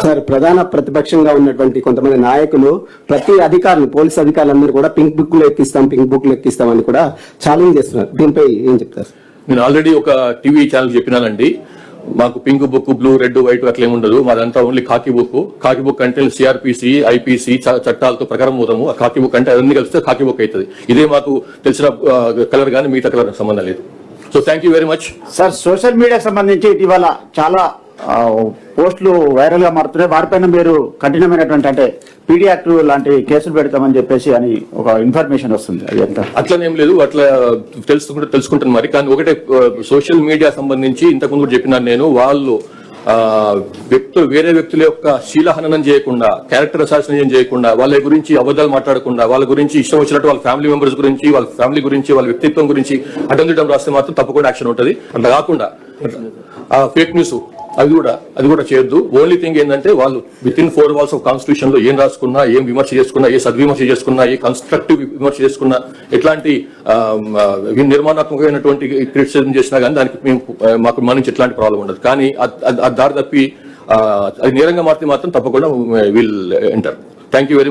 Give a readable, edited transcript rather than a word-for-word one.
Sir, ప్రధాన ప్రతిపక్షంగా ఉన్నటువంటి కొంతమంది నాయకులు ప్రతి అధికారులు, పోలీస్ అధికారులందరూ కూడా పింక్ బుక్ లో ఎక్కిస్తామని కూడా ఛాలెంజ్ చేస్తున్నారు. దీనిపై ఏం చెప్తారు? నేను ఆల్రెడీ ఒక టీవీ ఛానల్ చెప్పినానండి, మాకు pink book, blue, red, white అట్లా ఏముండదు. మాదంతా ఓన్లీ కాకి బుక్. కాకి బుక్ అంటే సిఆర్పిసి, ఐపీసీ చట్టాలతో ప్రకారం పోతాము. ఆ కాకి బుక్ అంటే అన్ని కలిస్తే కాకి బుక్ అవుతుంది. ఇదే మాకు తెలిసిన కలర్ కానీ మిగతా కలర్ సంబంధం లేదు. So thank you very much. Sir, social మీడియాకి సంబంధించి ఇటీవల చాలా పోస్టులు వైరల్ గా మారుతున్నాయి. వారిపైన మీరు కఠినమైనటువంటి అంటే పీడీ యాక్ట్ లాంటి కేసులు పెడతామని చెప్పేసి అని ఒక ఇన్ఫర్మేషన్ వస్తుంది. అది ఎంత అట్లనేం లేదు, అట్లా తెలుసుకుంటాను మరి. కానీ ఒకటే, సోషల్ మీడియా సంబంధించి ఇంతకుముందు కూడా చెప్పినాను నేను, వాళ్ళు వేరే వ్యక్తుల యొక్క శీలహననం చేయకుండా, క్యారెక్టర్ అసాసినేషన్ చేయకుండా, వాళ్ళ గురించి అబద్ధాలు మాట్లాడకుండా, వాళ్ళ గురించి ఇష్టం వచ్చినట్టు వాళ్ళ ఫ్యామిలీ మెంబర్స్ గురించి, వాళ్ళ ఫ్యామిలీ గురించి, వాళ్ళ వ్యక్తిత్వం గురించి అడ్డం రాస్తే మాత్రం తప్పకుండా యాక్షన్ ఉంటుంది. అట్లా కాకుండా ఫేక్ న్యూస్ అది కూడా చేయొద్దు. ఓన్లీ థింగ్ ఏంటంటే, వాళ్ళు with in 4 walls of constitution లో ఏం రాసుకున్నా, ఏం విమర్శ చేసుకున్నా, ఏ సద్విమర్శ చేసుకున్నా, ఏ కన్స్ట్రక్టివ్ విమర్శ చేసుకున్నా, ఎట్లాంటి నిర్మాణాత్మకమైనటువంటి క్రిటిసిజం చేసినా కానీ దానికి మాకు మన నుంచి ఎట్లాంటి ప్రాబ్లం ఉండదు. కానీ అది దారి తప్పి అది నేరంగా మారితే మాత్రం తప్పకుండా will enter. Thank you very much.